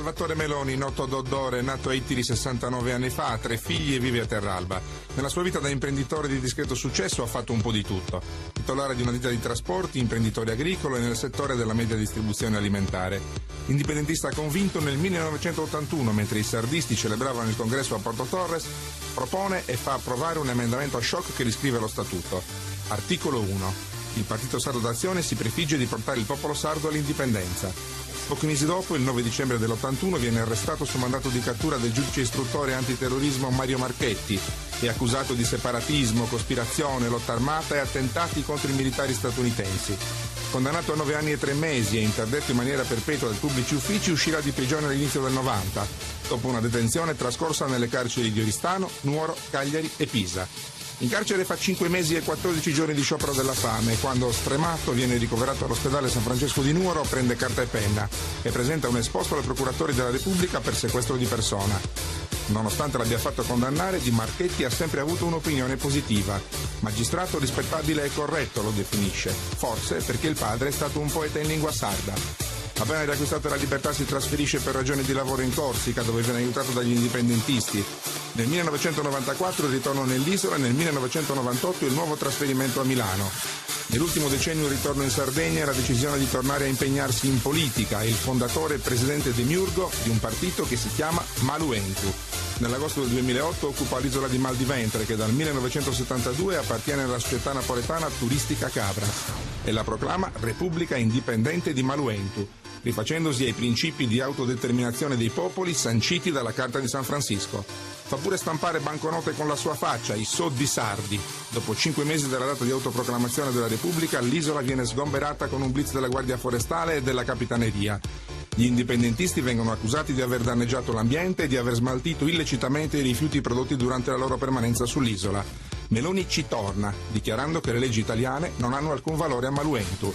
Salvatore Meloni, noto Doddore, nato a Ittiri 69 anni fa, ha 3 figli e vive a Terralba. Nella sua vita da imprenditore di discreto successo ha fatto un po' di tutto. Titolare di una ditta di trasporti, imprenditore agricolo e nel settore della media distribuzione alimentare. Indipendentista convinto, nel 1981, mentre i sardisti celebravano il congresso a Porto Torres, propone e fa approvare un emendamento a shock che riscrive lo statuto. Articolo 1. Il Partito Sardo d'Azione si prefigge di portare il popolo sardo all'indipendenza. Pochi mesi dopo, il 9 dicembre dell'81, viene arrestato su mandato di cattura del giudice istruttore antiterrorismo Mario Marchetti e accusato di separatismo, cospirazione, lotta armata e attentati contro i militari statunitensi. Condannato a 9 anni e 3 mesi e interdetto in maniera perpetua dai pubblici uffici, uscirà di prigione all'inizio del 90, dopo una detenzione trascorsa nelle carceri di Oristano, Nuoro, Cagliari e Pisa. In carcere fa 5 mesi e 14 giorni di sciopero della fame e quando, stremato, viene ricoverato all'ospedale San Francesco di Nuoro, prende carta e penna e presenta un esposto al procuratore della Repubblica per sequestro di persona. Nonostante l'abbia fatto condannare, Di Marchetti ha sempre avuto un'opinione positiva. Magistrato rispettabile e corretto, lo definisce, forse perché il padre è stato un poeta in lingua sarda. Appena riacquistata la libertà si trasferisce per ragioni di lavoro in Corsica, dove viene aiutato dagli indipendentisti. Nel 1994 il ritorno nell'isola e nel 1998 il nuovo trasferimento a Milano. Nell'ultimo decennio il ritorno in Sardegna e la decisione di tornare a impegnarsi in politica. È il fondatore e presidente demiurgo di un partito che si chiama Maluentu. Nell'agosto del 2008 occupa l'isola di Mal di Ventre, che dal 1972 appartiene alla società napoletana Turistica Cabras e la proclama Repubblica Indipendente di Maluentu, rifacendosi ai principi di autodeterminazione dei popoli sanciti dalla Carta di San Francisco. Fa pure stampare banconote con la sua faccia, i soldi sardi. Dopo 5 mesi dalla data di autoproclamazione della Repubblica, l'isola viene sgomberata con un blitz della Guardia Forestale e della Capitaneria. Gli indipendentisti vengono accusati di aver danneggiato l'ambiente e di aver smaltito illecitamente i rifiuti prodotti durante la loro permanenza sull'isola. Meloni ci torna, dichiarando che le leggi italiane non hanno alcun valore a Maluentu.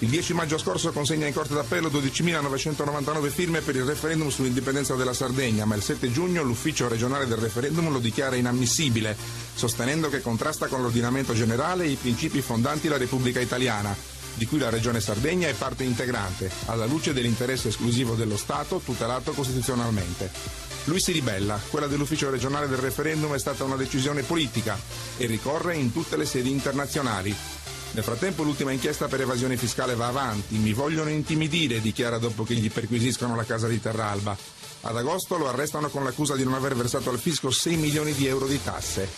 Il 10 maggio scorso consegna in Corte d'Appello 12.999 firme per il referendum sull'indipendenza della Sardegna, ma il 7 giugno l'ufficio regionale del referendum lo dichiara inammissibile, sostenendo che contrasta con l'ordinamento generale e i principi fondanti la Repubblica Italiana, di cui la Regione Sardegna è parte integrante, alla luce dell'interesse esclusivo dello Stato tutelato costituzionalmente. Lui si ribella, quella dell'ufficio regionale del referendum è stata una decisione politica e ricorre in tutte le sedi internazionali. Nel frattempo l'ultima inchiesta per evasione fiscale va avanti, mi vogliono intimidire, dichiara dopo che gli perquisiscono la casa di Terralba. Ad agosto lo arrestano con l'accusa di non aver versato al fisco 6 milioni di euro di tasse.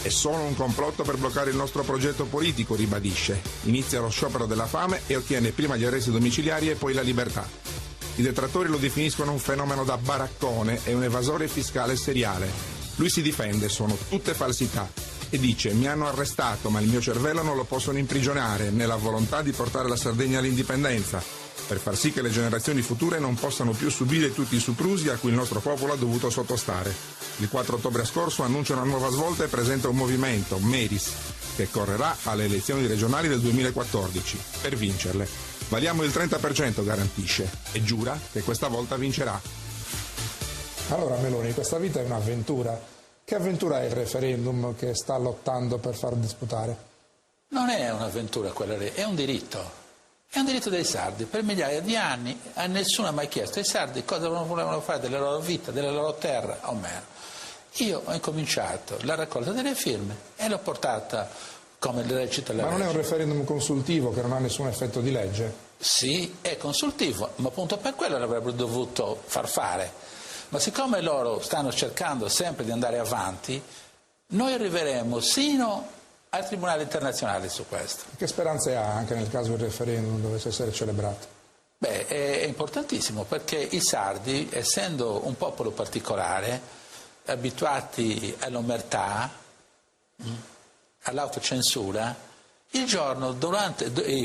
È solo un complotto per bloccare il nostro progetto politico, ribadisce. Inizia lo sciopero della fame e ottiene prima gli arresti domiciliari e poi la libertà. I detrattori lo definiscono un fenomeno da baraccone e un evasore fiscale seriale. Lui si difende, sono tutte falsità. E dice, mi hanno arrestato ma il mio cervello non lo possono imprigionare, nella volontà di portare la Sardegna all'indipendenza, per far sì che le generazioni future non possano più subire tutti i soprusi a cui il nostro popolo ha dovuto sottostare. Il 4 ottobre scorso annuncia una nuova svolta e presenta un movimento, Meris, che correrà alle elezioni regionali del 2014, per vincerle. Valiamo il 30%, garantisce, e giura che questa volta vincerà. Allora Meloni, questa vita è un'avventura. Che avventura è il referendum che sta lottando per far disputare? Non è un'avventura quella lì, è un diritto. È un diritto dei sardi. Per migliaia di anni nessuno ha mai chiesto ai sardi cosa volevano fare della loro vita, della loro terra o meno. Io ho incominciato la raccolta delle firme e l'ho portata come recita la legge. Ma non è un referendum consultivo che non ha nessun effetto di legge? Sì, è consultivo, ma appunto per quello l'avrebbero dovuto far fare. Ma siccome loro stanno cercando sempre di andare avanti, noi arriveremo sino al Tribunale internazionale su questo. Che speranze ha anche nel caso del referendum dovesse essere celebrato? Beh, è importantissimo perché i sardi, essendo un popolo particolare, abituati all'omertà, all'autocensura, il giorno,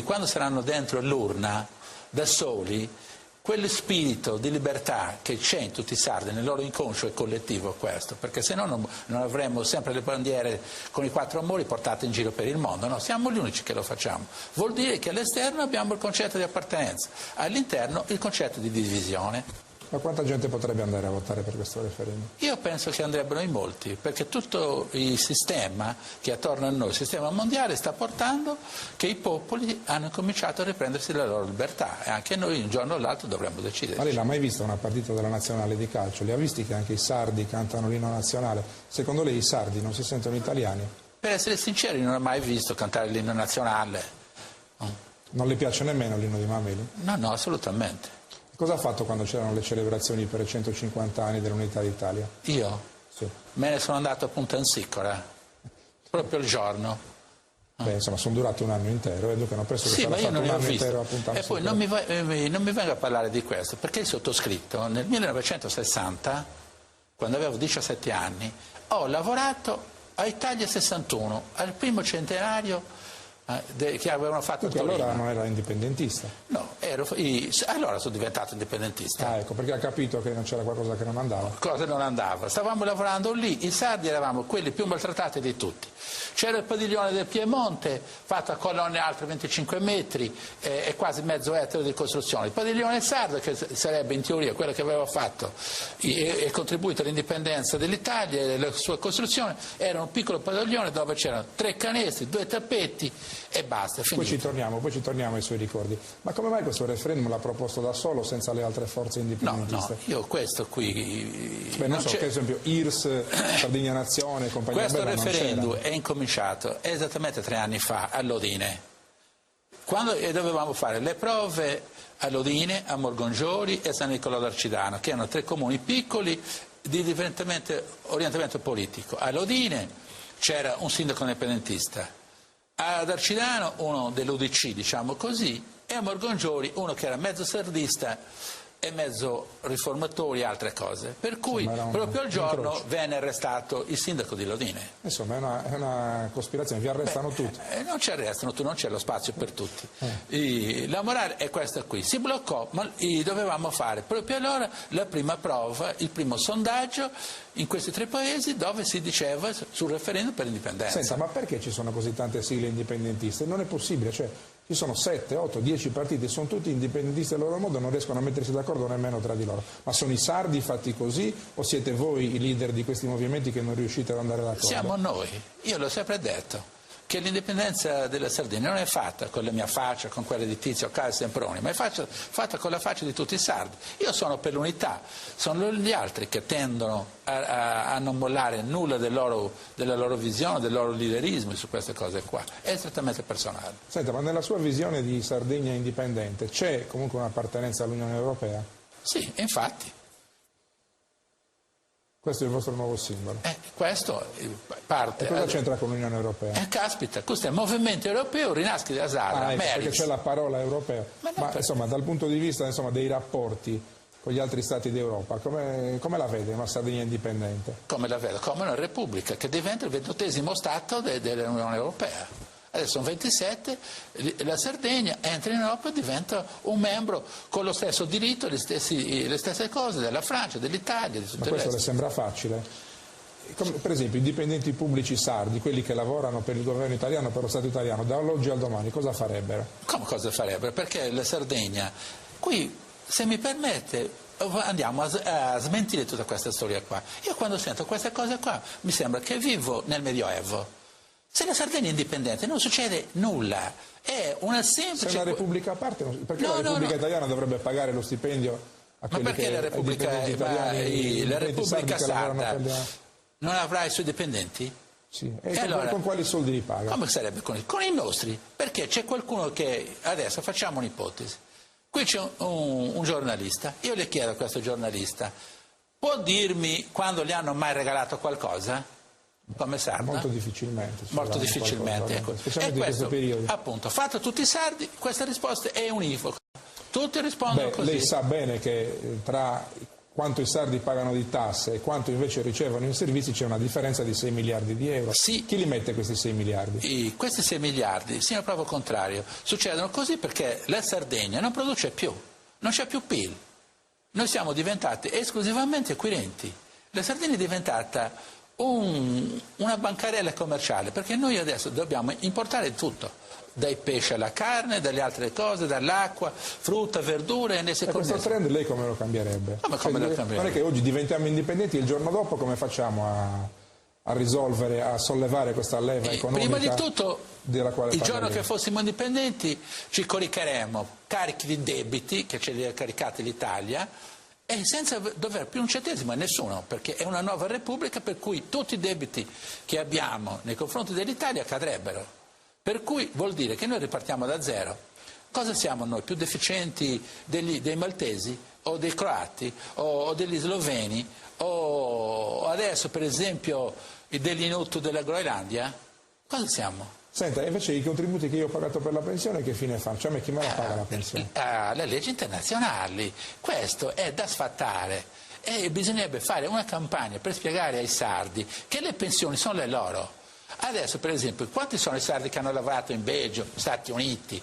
quando saranno dentro l'urna, da soli, quello spirito di libertà che c'è in tutti i sardi, nel loro inconscio è collettivo questo, perché se no non avremmo sempre le bandiere con i 4 amori portate in giro per il mondo, no, siamo gli unici che lo facciamo. Vuol dire che all'esterno abbiamo il concetto di appartenenza, all'interno il concetto di divisione. Ma quanta gente potrebbe andare a votare per questo referendum? Io penso che andrebbero in molti, perché tutto il sistema che è attorno a noi, il sistema mondiale, sta portando che i popoli hanno cominciato a riprendersi la loro libertà e anche noi un giorno o l'altro dovremmo decidere. Ma lei l'ha mai vista una partita della nazionale di calcio? Li ha visti che anche i sardi cantano l'inno nazionale? Secondo lei i sardi non si sentono italiani? Per essere sinceri, non ho mai visto cantare l'inno nazionale. Non le piace nemmeno l'inno di Mameli? No, assolutamente. Cosa ha fatto quando c'erano le celebrazioni per i 150 anni dell'Unità d'Italia? Io? Sì. Me ne sono andato a Punta Insicora, proprio il giorno. Beh, insomma, sono durati un anno intero e dunque non penso che Sì, sarà ma io fatto non un li ho anno visti. intero a Punta E poi non mi venga a parlare di questo, perché il sottoscritto nel 1960, quando avevo 17 anni, ho lavorato a Italia 61, al primo centenario che avevano fatto a Perché Torino. allora non era indipendentista. No, allora sono diventato indipendentista. Ah, ecco, perché ha capito che non c'era qualcosa che non andava. Cosa non andava? Stavamo lavorando lì, i sardi eravamo quelli più maltrattati di tutti. C'era il padiglione del Piemonte, fatto a colonne alte 25 metri e quasi mezzo ettaro di costruzione. Il padiglione sardo, che sarebbe in teoria quello che aveva fatto e contribuito all'indipendenza dell'Italia e alla sua costruzione, era un piccolo padiglione dove c'erano 3 canestri, 2 tappeti e basta, finito. Poi ci torniamo ai suoi ricordi. Ma come mai questo referendum l'ha proposto da solo, senza le altre forze indipendentiste? No, io questo qui... Beh, non so, per esempio IRS, Sardegna Nazione, compagnia Questo bella referendum non c'era. è incominciato esattamente 3 anni fa a Lodine, quando dovevamo fare le prove a Lodine, a Morgongioli e a San Nicolò d'Arcidano, che erano 3 comuni piccoli di orientamento politico. A Lodine c'era un sindaco indipendentista, ad Arcidano uno dell'UDC, diciamo così, e a Morgongioli uno che era mezzo sardista e mezzo riformatori e altre cose. Per cui proprio il giorno venne arrestato il sindaco di Lodine. Insomma, è una cospirazione, vi arrestano tutti. Non ci arrestano, non c'è lo spazio per tutti. La morale è questa qui. Si bloccò, ma dovevamo fare proprio allora la prima prova, il primo sondaggio in questi 3 paesi dove si diceva sul referendum per l'indipendenza. Senta, ma perché ci sono così tante sigle indipendentiste? Non è possibile, cioè ci sono 7, 8, 10 partiti, sono tutti indipendentisti a loro modo, non riescono a mettersi d'accordo nemmeno tra di loro. Ma sono i sardi fatti così o siete voi i leader di questi movimenti che non riuscite ad andare d'accordo? Siamo noi, io l'ho sempre detto, che l'indipendenza della Sardegna non è fatta con la mia faccia, con quella di Tizio, Caio e Semproni, ma è fatta con la faccia di tutti i sardi. Io sono per l'unità, sono gli altri che tendono a non mollare nulla della loro visione, del loro liderismo su queste cose qua. È strettamente personale. Senta, ma nella sua visione di Sardegna indipendente c'è comunque un'appartenenza all'Unione Europea? Sì, infatti. Questo è il vostro nuovo simbolo. Questo parte... E cosa c'entra con l'Unione Europea? Caspita, questo è il movimento europeo Rinaschi da Zadra, ecco, perché c'è la parola europea. Ma insomma, dal punto di vista dei rapporti con gli altri stati d'Europa, come la vede una Sardegna indipendente? Come la vedo? Come una repubblica che diventa il 28° Stato dell'Unione Europea. Adesso sono 27, la Sardegna entra in Europa e diventa un membro con lo stesso diritto, le stesse cose della Francia, dell'Italia, di tutto il resto. Ma questo le sembra facile? Per esempio i dipendenti pubblici sardi, quelli che lavorano per il governo italiano, per lo Stato italiano, dall'oggi al domani cosa farebbero? Come cosa farebbero? Perché la Sardegna, qui se mi permette andiamo a smentire tutta questa storia qua. Io quando sento queste cose qua mi sembra che vivo nel Medioevo. Se la Sardegna è indipendente non succede nulla, è una semplice... Se è una repubblica a parte, perché la Repubblica Italiana dovrebbe pagare lo stipendio a quelli che... Ma perché la Repubblica Sarda non avrà i suoi dipendenti? Sì, e allora, con quali soldi li paga? Come sarebbe con i nostri? Perché c'è qualcuno che... Adesso facciamo un'ipotesi. Qui c'è un giornalista, io le chiedo a questo giornalista, può dirmi quando gli hanno mai regalato qualcosa? Come sarda? Molto difficilmente. Molto difficilmente, ecco. Specialmente in questo periodo. Appunto, fatto tutti i sardi, questa risposta è univoca. Tutti rispondono così. Lei sa bene che tra quanto i sardi pagano di tasse e quanto invece ricevono in servizi c'è una differenza di 6 miliardi di euro. Sì. Chi li mette questi 6 miliardi? Questi 6 miliardi, sì, è proprio il contrario. Succedono così perché la Sardegna non produce più, non c'è più PIL. Noi siamo diventati esclusivamente acquirenti. La Sardegna è diventata una bancarella commerciale, perché noi adesso dobbiamo importare tutto, dai pesci alla carne, dalle altre cose, dall'acqua, frutta, verdure, e questo trend lei come lo cambierebbe? Come lo cambierebbe? Non è che oggi diventiamo indipendenti e il giorno dopo come facciamo a risolvere, a sollevare questa leva economica? Prima di tutto, della quale il giorno che fossimo indipendenti ci caricheremo carichi di debiti che ce li ha caricati l'Italia, e senza dover più un centesimo a nessuno, perché è una nuova repubblica per cui tutti i debiti che abbiamo nei confronti dell'Italia cadrebbero. Per cui vuol dire che noi ripartiamo da zero. Cosa siamo noi? Più deficienti dei maltesi o dei croati o degli sloveni o adesso per esempio degli Inuit della Groenlandia? Cosa siamo? Senta, invece i contributi che io ho pagato per la pensione che fine fanno? Cioè a me chi me la paga la pensione? Le leggi internazionali, questo è da sfatare e bisognerebbe fare una campagna per spiegare ai sardi che le pensioni sono le loro. Adesso per esempio quanti sono i sardi che hanno lavorato in Belgio, Stati Uniti,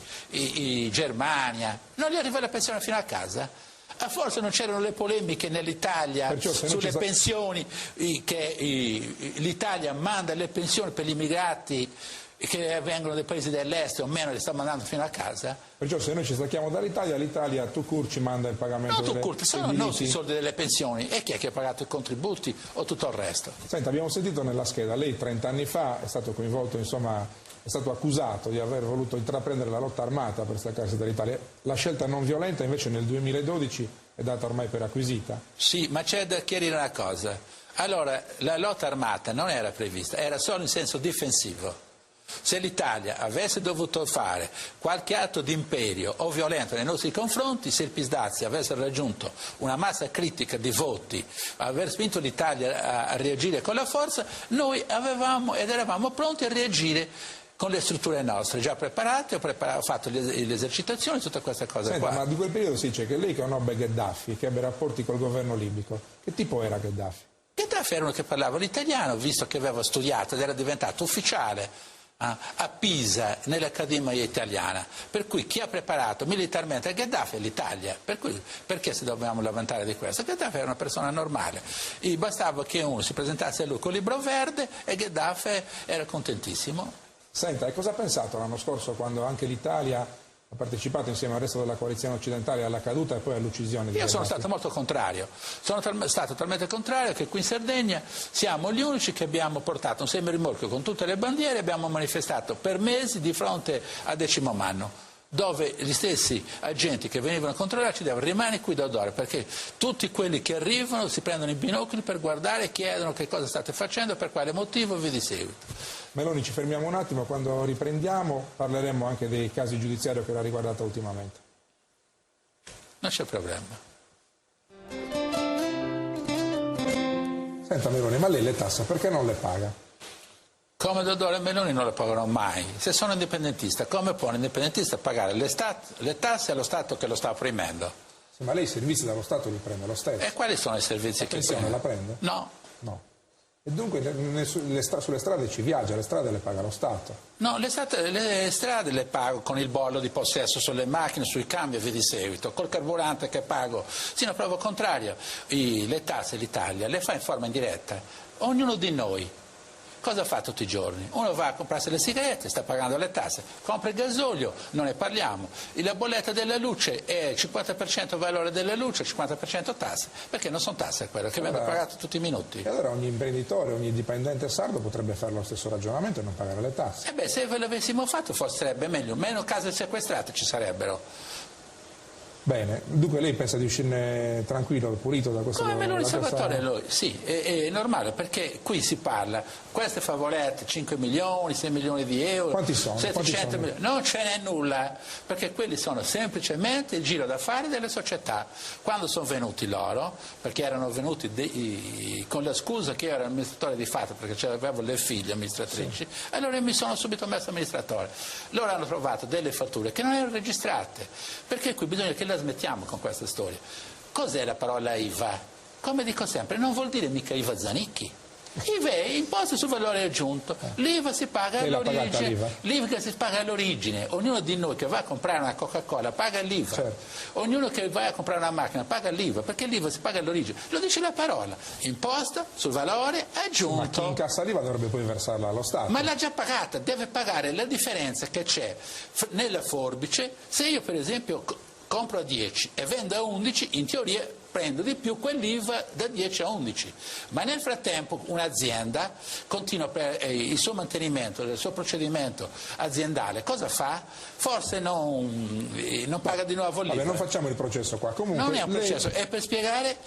Germania, non gli arriva la pensione fino a casa? Forse non c'erano le polemiche nell'Italia sulle pensioni, che l'Italia manda le pensioni per gli immigrati che vengono dai paesi dell'est o meno, le sta mandando fino a casa. Perciò se noi ci stacchiamo dall'Italia, l'Italia Tucur ci manda il pagamento sono i nostri soldi delle pensioni, e chi è che ha pagato i contributi o tutto il resto? Senta, abbiamo sentito nella scheda, lei 30 anni fa è stato coinvolto, insomma, è stato accusato di aver voluto intraprendere la lotta armata per staccarsi dall'Italia. La scelta non violenta invece nel 2012 è data ormai per acquisita. Sì, ma c'è da chiarire una cosa. Allora, la lotta armata non era prevista, era solo in senso difensivo. Se l'Italia avesse dovuto fare qualche atto di imperio o violento nei nostri confronti, se il Pizdazzi avesse raggiunto una massa critica di voti, aver spinto l'Italia a reagire con la forza, noi avevamo ed eravamo pronti a reagire con le strutture nostre, già preparate, ho fatto le esercitazioni, tutte queste cose. Senta, qua. Ma di quel periodo si dice che lei conobbe Gheddafi, che ebbe rapporti col governo libico. Che tipo era Gheddafi? Gheddafi era uno che parlava l'italiano, visto che aveva studiato ed era diventato ufficiale a Pisa nell'Accademia Italiana, per cui chi ha preparato militarmente Gheddafi è l'Italia, per cui perché se dobbiamo lamentare di questo? Gheddafi era una persona normale, e bastava che uno si presentasse a lui con il libro verde e Gheddafi era contentissimo. Senta, e cosa ha pensato l'anno scorso quando anche l'Italia ha partecipato insieme al resto della coalizione occidentale alla caduta e poi all'uccisione di Io sono Gheddafi? stato molto contrario, sono stato talmente contrario che qui in Sardegna siamo gli unici che abbiamo portato un semirimorchio con tutte le bandiere e abbiamo manifestato per mesi di fronte a Decimo Manno, dove gli stessi agenti che venivano a controllarci devono rimanere qui da odore, perché tutti quelli che arrivano si prendono i binocoli per guardare e chiedono che cosa state facendo, per quale motivo e via di seguito. Meloni, ci fermiamo un attimo, quando riprendiamo parleremo anche dei casi giudiziari che l'ha riguardata ultimamente. Non c'è problema. Senta Meloni, ma lei le tasse perché non le paga? Come Dodoro e Meloni non le pagano mai. Se sono indipendentista, come può un indipendentista pagare le tasse allo Stato che lo sta opprimendo? Sì, ma lei i servizi dallo Stato li prende lo stesso? E quali sono i servizi che prende? La prende? No. No. E dunque sulle strade ci viaggia, le strade le paga lo Stato? No, le strade le pago con il bollo di possesso sulle macchine, sui cambi e via di seguito, col carburante che pago. Sì, no, proprio contrario. Le tasse l'Italia le fa in forma indiretta. Ognuno di noi cosa fa tutti i giorni? Uno va a comprarsi le sigarette, sta pagando le tasse, compra il gasolio, non ne parliamo, la bolletta della luce è il 50% valore della luce, il 50% tasse, perché non sono tasse quelle che vengono pagate tutti i minuti. E allora ogni imprenditore, ogni dipendente sardo potrebbe fare lo stesso ragionamento e non pagare le tasse. Se ve l'avessimo fatto forse sarebbe meglio, meno case sequestrate ci sarebbero. Bene, dunque lei pensa di uscirne tranquillo, pulito da questo? Come Meloni Salvatore, sì, è normale, perché qui si parla, queste favolette, 5 milioni, 6 milioni di euro, quanti sono? 700 milioni, non ce n'è nulla, perché quelli sono semplicemente il giro d'affari delle società. Quando sono venuti loro, perché erano venuti con la scusa che io ero amministratore di fatto, perché avevo le figlie amministratrici, sì. Allora io mi sono subito messo amministratore. Loro hanno trovato delle fatture che non erano registrate, perché qui bisogna che la smettiamo con questa storia. Cos'è la parola IVA? Come dico sempre, non vuol dire mica IVA Zanicchi. Imposto sul valore aggiunto, l'IVA si paga all'origine, l'IVA si paga all'origine, ognuno di noi che va a comprare una Coca-Cola paga l'IVA, certo. Ognuno che va a comprare una macchina paga l'IVA, perché l'IVA si paga all'origine, lo dice la parola, imposta sul valore aggiunto. Ma chi incassa l'IVA dovrebbe poi versarla allo Stato. Ma l'ha già pagata, deve pagare la differenza che c'è nella forbice. Se io per esempio compro a 10 e vendo a 11, in teoria prendo di più quell'IVA da 10 a 11, ma nel frattempo un'azienda continua per il suo mantenimento, il suo procedimento aziendale, cosa fa? Forse non paga di nuovo l'IVA. Vabbè, non facciamo il processo qua. Comunque, non è un processo, è per spiegare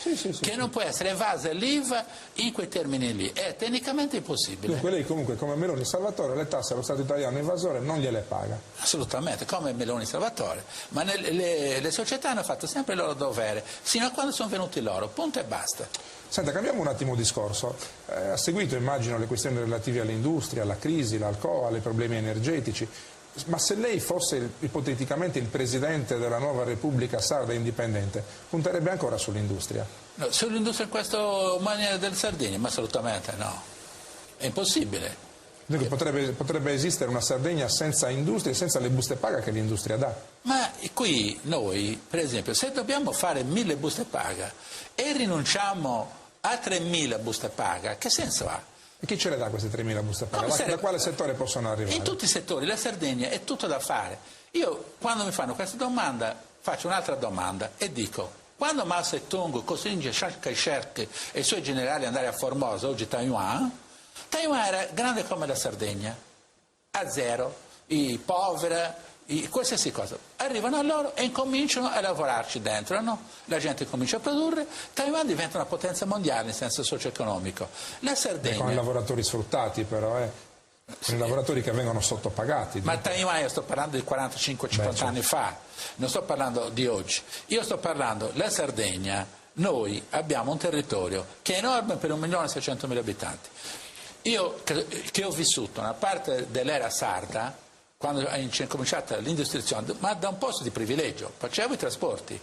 che non può essere evasa l'IVA in quei termini lì, è tecnicamente impossibile. Dunque lei comunque come Meloni Salvatore le tasse allo Stato italiano evasore non gliele paga. Assolutamente, come Meloni Salvatore, ma le società hanno fatto sempre il loro dovere, sino a quando sono venuti loro, punto e basta. Senta, cambiamo un attimo discorso. Ha seguito, immagino, le questioni relative all'industria, alla crisi, l'Alcoa, ai problemi energetici, ma se lei fosse ipoteticamente il presidente della nuova Repubblica Sarda Indipendente, punterebbe ancora sull'industria? No, sull'industria in questa maniera del Sardegna? Ma assolutamente no, è impossibile. Dunque potrebbe esistere una Sardegna senza industria e senza le buste paga che l'industria dà. Ma qui noi, per esempio, se dobbiamo fare 1000 buste paga e rinunciamo a 3000 buste paga, che senso ha? E chi ce le dà queste 3000 buste paga? Da quale settore possono arrivare? In tutti i settori, la Sardegna è tutto da fare. Io quando mi fanno questa domanda faccio un'altra domanda e dico: quando Mao Tse-tung costringe Chiang Kai-shek e i suoi generali ad andare a Formosa, oggi Taiwan era grande come la Sardegna, a zero, povera, qualsiasi cosa. Arrivano a loro e incominciano a lavorarci dentro, no? La gente comincia a produrre, Taiwan diventa una potenza mondiale in senso socio-economico. La Sardegna... con i lavoratori sfruttati però, con i lavoratori che vengono sottopagati. Ma Taiwan io sto parlando di 45-50 anni fa, non sto parlando di oggi. Io sto parlando, la Sardegna, noi abbiamo un territorio che è enorme per 1.600.000 abitanti. Io che ho vissuto una parte dell'era sarda, quando è cominciata l'industrializzazione, ma da un posto di privilegio, facevo i trasporti.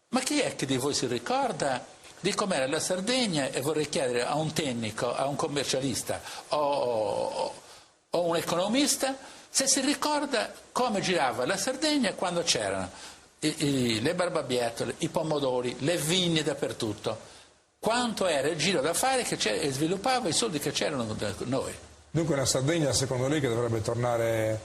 Ma chi è che di voi si ricorda di com'era la Sardegna? E vorrei chiedere a un tecnico, a un commercialista o un economista se si ricorda come girava la Sardegna quando c'erano le barbabietole, i pomodori, le vigne dappertutto. Quanto era il giro da fare e sviluppava i soldi che c'erano da noi. Dunque una Sardegna secondo lei che dovrebbe tornare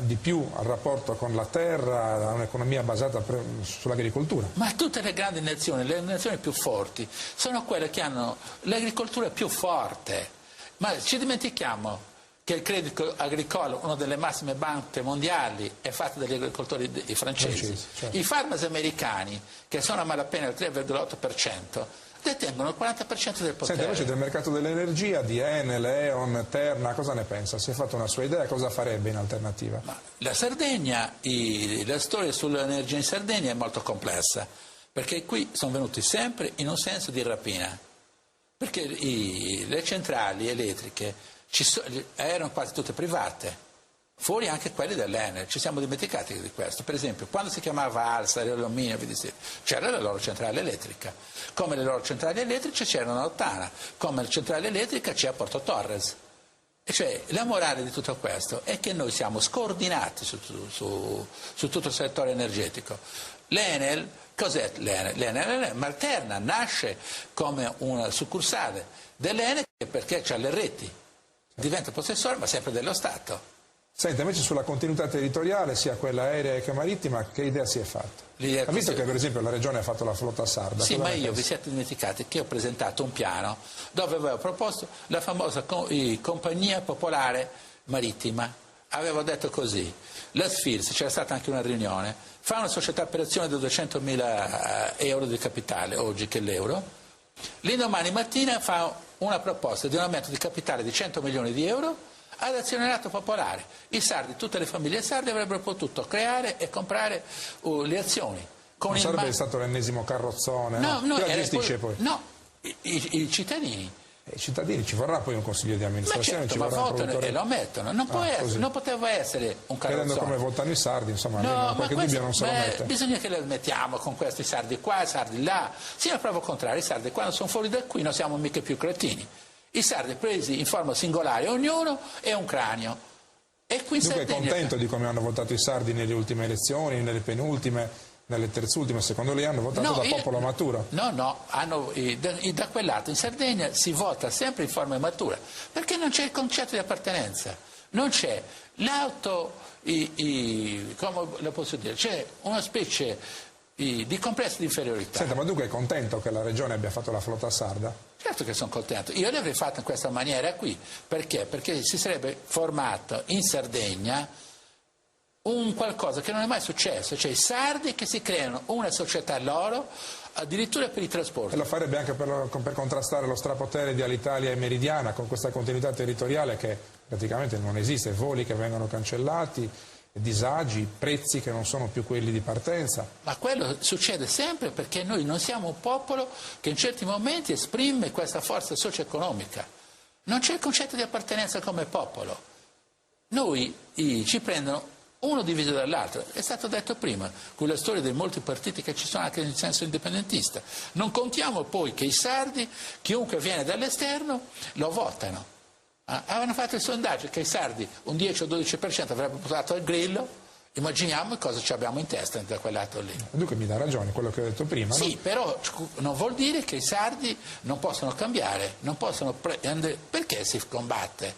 di più al rapporto con la terra, a un'economia basata sull'agricoltura. Ma tutte le grandi nazioni, le nazioni più forti, sono quelle che hanno l'agricoltura più forte. Ma ci dimentichiamo che il credito agricolo, una delle massime banche mondiali, è fatto dagli agricoltori francesi. Certo. I farmaci americani, che sono a malapena il 3,8%, detengono il 40% del potere. Senta, invece del mercato dell'energia, di Enel, E.ON, Terna, cosa ne pensa? Si è fatto una sua idea? Cosa farebbe in alternativa? Ma la Sardegna, la storia sull'energia in Sardegna è molto complessa, perché qui sono venuti sempre in un senso di rapina, perché le centrali elettriche erano quasi tutte private. Fuori anche quelli dell'Enel, ci siamo dimenticati di questo. Per esempio, quando si chiamava Alsa, Alluminio, c'era la loro centrale elettrica. Come le loro centrali elettriche c'erano a Ottana, come la centrale elettrica c'è a Porto Torres. E cioè, la morale di tutto questo è che noi siamo scordinati su tutto il settore energetico. L'Enel, cos'è l'Enel? L'Enel Malterna nasce come una succursale dell'Enel perché c'ha le reti, diventa possessore ma sempre dello Stato. Senta, invece sulla continuità territoriale, sia quella aerea che marittima, che idea si è fatta? Ha visto che per esempio la Regione ha fatto la flotta sarda? Sì, ma io vi siete dimenticati che ho presentato un piano dove avevo proposto la famosa compagnia popolare marittima. Avevo detto così, la SFIRS, c'era stata anche una riunione, fa una società per azione di 200.000 euro di capitale, oggi che l'euro, l'indomani mattina fa una proposta di un aumento di capitale di 100 milioni di euro all'azionariato popolare. I sardi, tutte le famiglie sarde avrebbero potuto creare e comprare le azioni. Non sarebbe stato l'ennesimo carrozzone? No, no, chi la gestisce poi? No, i cittadini. I cittadini, ci vorrà poi un consiglio di amministrazione, ma certo, ci vorrà votano e lo mettono. Non poteva essere un carrozzone. Vedendo come votano i sardi, insomma, qualche dubbio non se lo mette. Bisogna che le mettiamo con questi sardi qua, i sardi là. Sì, la prova contraria, i sardi quando sono fuori da qui non siamo mica più cretini. I sardi presi in forma singolare, ognuno è un cranio. E qui Dunque è contento di come hanno votato i sardi nelle ultime elezioni, nelle penultime, nelle terzultime? Secondo lei hanno votato da popolo maturo? No, da quel lato in Sardegna si vota sempre in forma matura, perché non c'è il concetto di appartenenza, non c'è come lo posso dire, c'è una specie di complesso di inferiorità. Senta, ma dunque è contento che la regione abbia fatto la flotta sarda? Certo che sono contento, io l'avrei fatto in questa maniera qui, perché? Perché si sarebbe formato in Sardegna un qualcosa che non è mai successo, cioè i sardi che si creano una società loro, addirittura per i trasporti. E lo farebbe anche per contrastare lo strapotere di Alitalia e Meridiana, con questa continuità territoriale che praticamente non esiste, voli che vengono cancellati, disagi, prezzi che non sono più quelli di partenza. Ma quello succede sempre perché noi non siamo un popolo che in certi momenti esprime questa forza socio-economica. Non c'è il concetto di appartenenza come popolo. Noi ci prendono uno diviso dall'altro, è stato detto prima, con la storia dei molti partiti che ci sono anche nel senso indipendentista. Non contiamo poi che i sardi, chiunque viene dall'esterno, lo votano. Avevano fatto il sondaggio che i sardi un 10 o 12% avrebbero votato al Grillo, immaginiamo cosa ci abbiamo in testa da quel lato lì. Dunque mi dà ragione quello che ho detto prima. Sì, no? però non vuol dire che i sardi non possono cambiare, non possono perché si combatte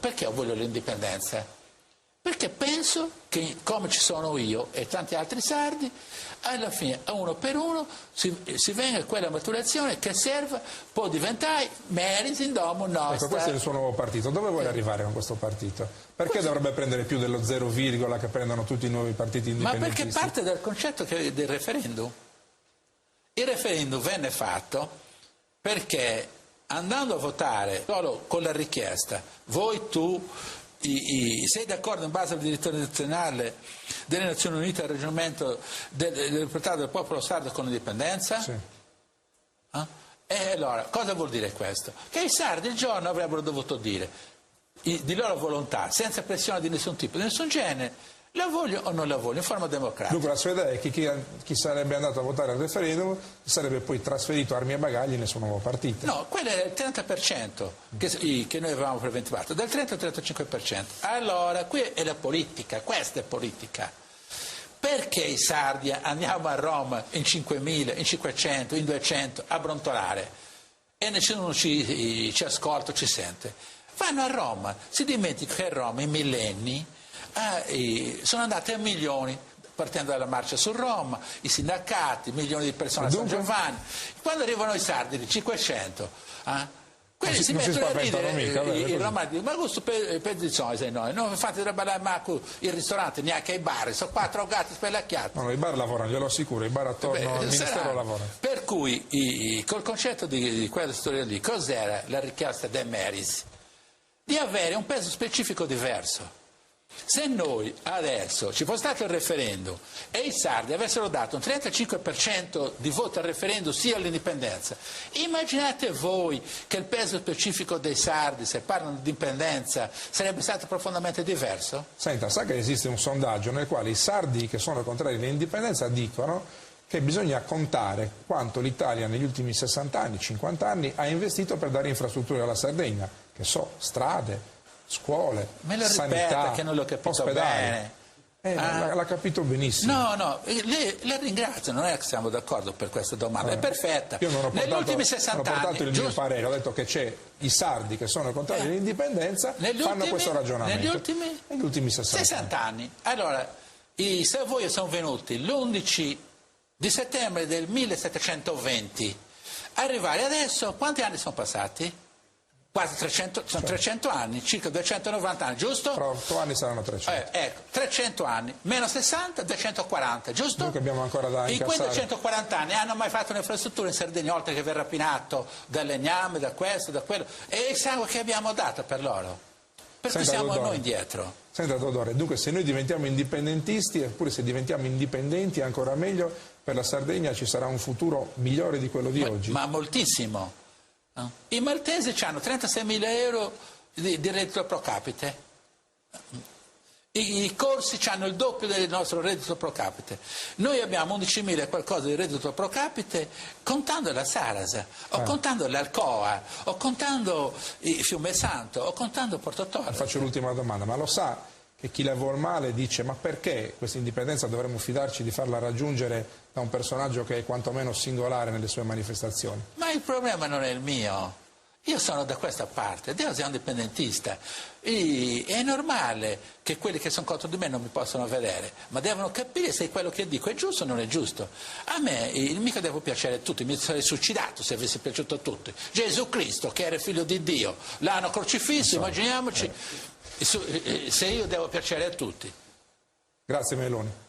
perché voglio l'indipendenza? Perché penso che, come ci sono io e tanti altri sardi, alla fine, uno per uno, si venga a quella maturazione che serve, può diventare meris in domo nostra. Ecco, questo è il suo nuovo partito. Dove vuole arrivare con questo partito? Perché dovrebbe prendere più dello 0, che prendono tutti i nuovi partiti indipendentisti? Ma perché parte dal concetto del referendum. Il referendum venne fatto perché andando a votare solo con la richiesta, sei d'accordo in base al diritto nazionale delle Nazioni Unite al raggiungimento del risultato del popolo sardo con l'indipendenza? Sì. E allora, cosa vuol dire questo? Che i sardi il giorno avrebbero dovuto dire di loro volontà, senza pressione di nessun tipo, di nessun genere, la voglio o non la voglio, in forma democratica. Dunque la sua idea è che chi sarebbe andato a votare al referendum sarebbe poi trasferito armi e bagagli nel suo nuovo partito. No, quello è il 30% che noi avevamo preventivato, dal 30 al 35%. Allora, qui è la politica, questa è politica. Perché i sardi andiamo a Roma in 5.000, in 500, in 200 a brontolare e nessuno ci ascolta, ci sente? Vanno a Roma, si dimenticano che a Roma i millenni sono andati a milioni partendo dalla marcia su Roma, i sindacati, milioni di persone a San Giovanni. Quando arrivano i sardi di 500, quelli si mettono a ridere, i romani dicono, ma gusto per di noi, non fate traballare manco il ristorante, neanche i bar, sono 4 gatti spellacchiati. No, i bar lavorano, glielo assicuro, i bar attorno al ministero lavorano. Per cui, col concetto di quella storia lì, cos'era la richiesta dei meris? Di avere un peso specifico diverso. Se noi adesso ci fosse stato il referendum e i sardi avessero dato un 35% di voto al referendum sia all'indipendenza, immaginate voi che il peso specifico dei sardi, se parlano di indipendenza, sarebbe stato profondamente diverso? Senta, sa che esiste un sondaggio nel quale i sardi che sono contrari all'indipendenza dicono che bisogna contare quanto l'Italia negli ultimi 60 anni, 50 anni ha investito per dare infrastrutture alla Sardegna, che so, strade, scuole, me lo sanità, ripeta che non l'ho capito ospedali. bene. L'ha capito benissimo. No, la ringrazio, non è che siamo d'accordo per questa domanda, è perfetta. Io non ho Negli ultimi 60 portato anni, il mio parere, ho detto che c'è i sardi che sono contrari all'indipendenza, fanno questo ragionamento. Negli ultimi 60 anni. Allora, i Savoia sono venuti l'11 di settembre del 1720. Arrivare adesso, quanti anni sono passati? Quasi 300, sono 300 anni, circa 290 anni, giusto? Tra 8 anni saranno 300. Ecco, 300 anni, meno 60, 240, giusto? Noi che abbiamo ancora da incassare. In quei 240 anni hanno mai fatto un'infrastruttura in Sardegna, oltre che aver rapinato da legname, da questo, da quello, e il sangue che abbiamo dato per loro? Per cui siamo noi indietro. Senta Dodore, dunque se noi diventiamo indipendentisti, eppure se diventiamo indipendenti ancora meglio, per la Sardegna ci sarà un futuro migliore di quello di oggi. Ma moltissimo. I maltesi hanno 36.000 euro di reddito pro capite, I corsi hanno il doppio del nostro reddito pro capite. Noi abbiamo 11.000 e qualcosa di reddito pro capite contando la Sarasa, o contando l'Alcoa, o contando il Fiume Santo, o contando Porto Torre. Faccio l'ultima domanda, ma lo sa che chi le vuol male dice ma perché questa indipendenza dovremmo fidarci di farla raggiungere da un personaggio che è quantomeno singolare nelle sue manifestazioni? Ma il problema non è il mio. Io sono da questa parte, io sono indipendentista. È normale che quelli che sono contro di me non mi possano vedere, ma devono capire se quello che dico è giusto o non è giusto. A me mica devo piacere a tutti, mi sarei suicidato se avessi piaciuto a tutti. Gesù Cristo, che era figlio di Dio, l'hanno crocifisso, immaginiamoci se io devo piacere a tutti. Grazie Meloni.